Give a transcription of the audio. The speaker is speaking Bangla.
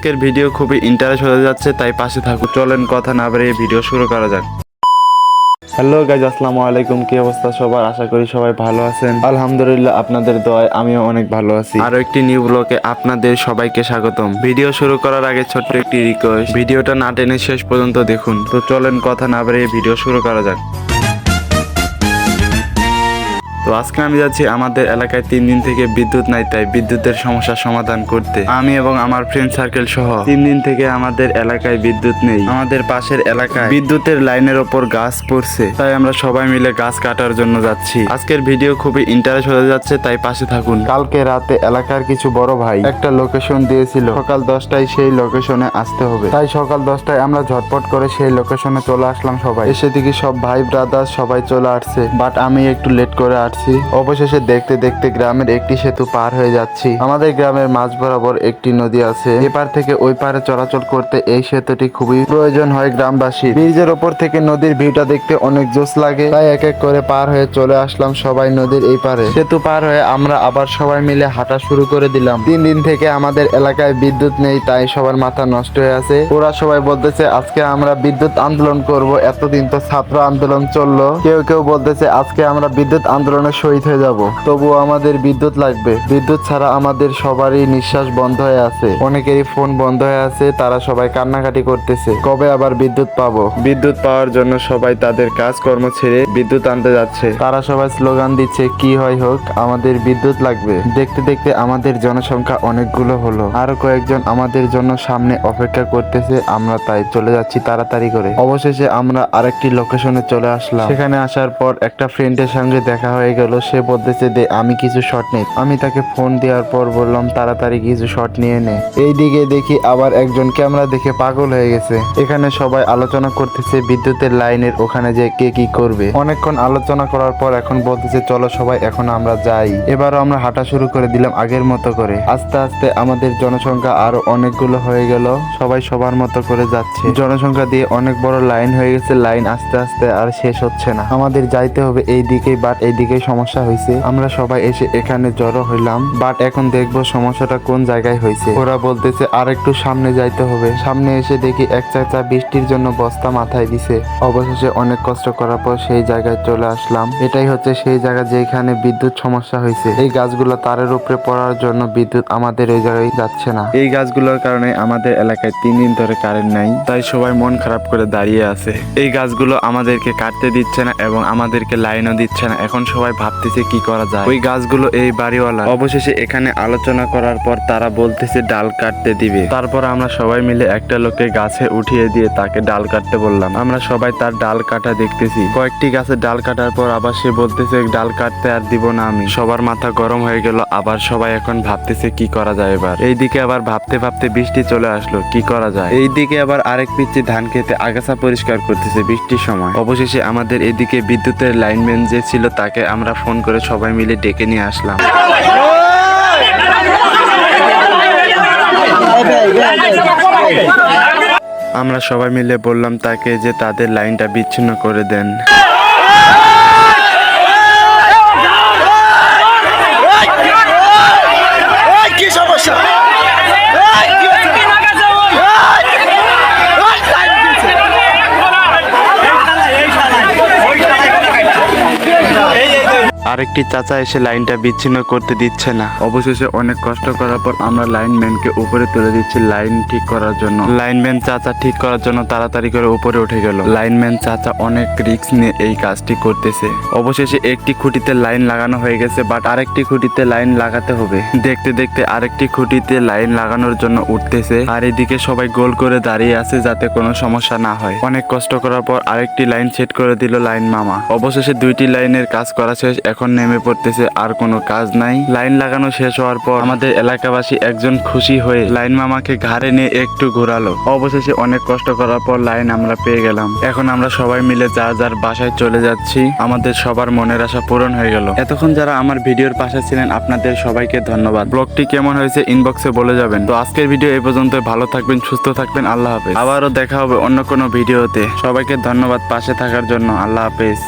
আজকের ভিডিও খুবই ইন্টারেস্ট হয়ে যাচ্ছে, তাই পাশে থাকুন। চলেন কথা না বাড়িয়ে ভিডিও শুরু করা যাক। হ্যালো গাইজ, আসসালামু আলাইকুম। কি অবস্থা সবার? আশা করি সবাই ভালো আছেন। আলহামদুলিল্লাহ, আপনাদের দোয়ায় আমিও অনেক ভালো আছি। আরো একটি নিউ ব্লগে আপনাদের সবাইকে স্বাগতম। ভিডিও শুরু করার আগে ছোট্ট একটি রিকোয়েস্ট, ভিডিওটা না টেনে শেষ পর্যন্ত দেখুন। তো চলেন কথা না বাড়িয়ে ভিডিও শুরু করা যাক। তো আজকে আমি যাচ্ছি আমাদের এলাকায় 3 দিন থেকে বিদ্যুৎ নাই, তাই বিদ্যুতের সমস্যার সমাধান করতে। আমি এবং আমার ফ্রেন্ড সার্কেল সহ 3 দিন থেকে আমাদের এলাকায় বিদ্যুৎ নেই। আমাদের পাশের এলাকায় বিদ্যুতের লাইনের ওপর গাছ পড়ছে, তাই আমরা সবাই মিলে গাছ কাটার জন্য যাচ্ছি। আজকের ভিডিও খুবই ইন্টারেস্ট হয়ে যাচ্ছে, তাই পাশে থাকুন। কালকে রাতে এলাকার কিছু বড় ভাই একটা লোকেশন দিয়েছিল, সকাল 10টায় সেই লোকেশনে আসতে হবে। তাই সকাল 10টায় আমরা ঝটপট করে সেই লোকেশনে চলে আসলাম। সবাই এসে দেখি সব ভাই ব্রাদার সবাই চলে আসছে, বাট আমি একটু লেট করে অবশেষে দেখতে দেখতে গ্রামের একটি সেতু পার হয়ে যাচ্ছি। আমাদের গ্রামের মাঝ বরাবর একটি নদী আছে, এপার থেকে ওই পারে চলাচল করতে এই সেতুটি খুবই প্রয়োজন হয় গ্রামবাসী। ব্রিজের ওপর থেকে নদীর ভিউটা দেখতে অনেক জোশ লাগে, তাই এক এক করে পার হয়ে চলে আসলাম সবাই নদীর এই পারে। সেতু পার হয়ে আমরা আবার সবাই মিলে হাঁটা শুরু করে দিলাম। 3 দিন থেকে আমাদের এলাকায় বিদ্যুৎ নেই, তাই সবার মাথা নষ্ট হয়ে আছে। ওরা সবাই বলতেছে আজকে আমরা বিদ্যুৎ আন্দোলন করব। এতদিন তো ছাত্র আন্দোলন চললো, কেউ কেউ বলতেছে আজকে আমরা বিদ্যুৎ আন্দোলন শহীদ হয়ে যাব। তবুও আমাদের বিদ্যুৎ লাগবে। বিদ্যুৎ ছাড়া আমাদের সবারই নিঃশ্বাস বন্ধ হয়ে আছে, অনেকেরই ফোন বন্ধ হয়ে আছে। তারা সবাই কান্নাকাটি করতেছে, কবে আবার বিদ্যুৎ পাবো। বিদ্যুৎ পাওয়ার জন্য সবাই তাদের কাজকর্ম ছেড়ে বিদ্যুৎ আনতে যাচ্ছে। তারা সবাই স্লোগান দিচ্ছে কি হয় হোক আমাদের বিদ্যুৎ লাগবে। দেখতে দেখতে আমাদের জনসংখ্যা অনেকগুলো হলো, আরো কয়েকজন আমাদের জন্য সামনে অপেক্ষা করতেছে। আমরা তাই চলে যাচ্ছি তাড়াতাড়ি করে। অবশেষে আমরা আরেকটি লোকেশনে চলে আসলাম। সেখানে আসার পর একটা ফ্রেন্ডের সঙ্গে দেখা হয়ে গেল। সে বলতেছে দে আমি কিছু শট নেই। আমি তাকে ফোন দেওয়ার পর বললাম তাড়াতাড়ি কিছু শট নিয়ে নে। এইদিকে দেখি আবার একজন ক্যামেরা দেখে পাগল হয়ে গেছে। এখানে সবাই আলোচনা করতেছে বিদ্যুতের লাইনের ওখানে যে কে কি করবে। অনেকক্ষণ আলোচনা করার পর এখন বলতেছে চলো সবাই এখন আমরা যাই। এবারও আমরা হাঁটা শুরু করে দিলাম আগের মতো করে। আস্তে আস্তে আমাদের জনসংখ্যা আরো অনেকগুলো হয়ে গেল, সবাই সবার মতো করে যাচ্ছে। জনসংখ্যা দিয়ে অনেক বড় লাইন হয়ে গেছে। লাইন আস্তে আস্তে আর শেষ হচ্ছে না, আমাদের যাইতে হবে এই দিকেই, বাট এইদিকে সমস্যা হয়েছে। আমরা সবাই এসে এখানে জড়ো হইলাম, বাট এখন দেখবো সমস্যাটা কোন জায়গায় হয়েছে। ওরা বলতেছে আর একটু সামনে যাইতে হবে। সামনে এসে দেখি এক চাচা বৃষ্টির জন্য বস্তা মাথায় দিছে। অবশেষে অনেক কষ্ট করার পর সেই জায়গায় চলে আসলাম। এটাই হচ্ছে সেই জায়গা যেখানে বিদ্যুৎ সমস্যা হয়েছে। এই গাছগুলো তারের উপরে পড়ার জন্য বিদ্যুৎ আমাদের ওই জায়গায় যাচ্ছে না। এই গাছগুলোর কারণে আমাদের এলাকায় 3 দিন ধরে কারেন্ট নাই, তাই সবাই মন খারাপ করে দাঁড়িয়ে আছে। এই গাছগুলো আমাদেরকে কাটতে দিচ্ছে না এবং আমাদেরকে লাইনও দিচ্ছে না। এখন সবাই ভাবতেছে কি করা যায়। ওই গাছগুলো এই বাড়িওয়ালা। অবশেষে এখানে আলোচনা করার পর তারা বলতেছে ডাল কাটতে দিবে। তারপর আমরা সবাই মিলে একটা লোককে গাছে উঠিয়ে দিয়ে তাকে ডাল কাটতে বললাম। আমরা সবাই তার ডাল কাটা দেখতেছি। কয়েকটি গাছে ডাল কাটার পর আবার সে বলতেছে ডাল কাটতে আর দিব না আমি। সবার মাথা গরম হয়ে গেল। আবার সবাই এখন ভাবতেছে কি করা যায় এবার। এইদিকে আবার ভাবতে ভাবতে বৃষ্টি চলে আসলো, কি করা যায়। এইদিকে আবার আরেক পিচ্ছি ধান খেতে আগাছা পরিষ্কার করতেছে বৃষ্টির সময়। অবশেষে আমাদের এদিকে বিদ্যুতের লাইনম্যান যে ছিল তাকে আমরা ফোন করে সবাই মিলে ডেকে নিয়ে আসলাম। আমরা সবাই মিলে বললাম তাকে যে তাদের লাইনটা বিচ্ছিন্ন করে দেন। আরেকটি চাচা এসে লাইনটা বিচ্ছিন্ন করতে দিচ্ছে না। অবশেষে অনেক কষ্ট করার পর আমরা লাইনম্যানকে উপরে তুলে দিচ্ছি লাইন ঠিক করার জন্য। লাইনম্যান চাচা ঠিক করার জন্য তাড়াতাড়ি করে উপরে উঠে গেল। লাইনম্যান চাচা অনেক রিস্ক নিয়ে এই কাজটি করতেছে। অবশেষে একটি খুঁটিতে লাইন লাগানো হয়ে গেছে, বাট আরেকটি খুঁটিতে লাইন লাগাতে হবে। দেখতে দেখতে আরেকটি খুঁটিতে লাইন লাগানোর জন্য উঠতেছে, আর এদিকে সবাই গোল করে দাঁড়িয়ে আছে যাতে কোনো সমস্যা না হয়। অনেক কষ্ট করার পর আরেকটি লাইন সেট করে দিল লাইন মামা। অবশেষে 2টি লাইনের কাজ করা শেষ। এখন নেমে পড়তেছে, আর কোনো কাজ নাই। লাইন লাগানো শেষ হওয়ার পর আমাদের এলাকাবাসী একজন খুশি হয়ে লাইন মামাকে ঘাড়ে নিয়ে একটু ঘোরালো। অবশেষে অনেক কষ্ট করার পর লাইন আমরা পেয়ে গেলাম। এখন আমরা সবাই মিলে যার যার বাসায় চলে যাচ্ছি। আমাদের সবার মনের আশা পূরণ হয়ে গেল। এতক্ষণ যারা আমার ভিডিওর পাশে ছিলেন আপনাদের সবাইকে ধন্যবাদ। ব্লগটি কেমন হয়েছে ইনবক্সে বলে যাবেন। তো আজকের ভিডিও এই পর্যন্ত। ভালো থাকবেন, সুস্থ থাকবেন। আল্লাহ হাফেজ। আবারও দেখা হবে অন্য কোনো ভিডিওতে। সবাইকে ধন্যবাদ পাশে থাকার জন্য। আল্লাহ হাফেজ।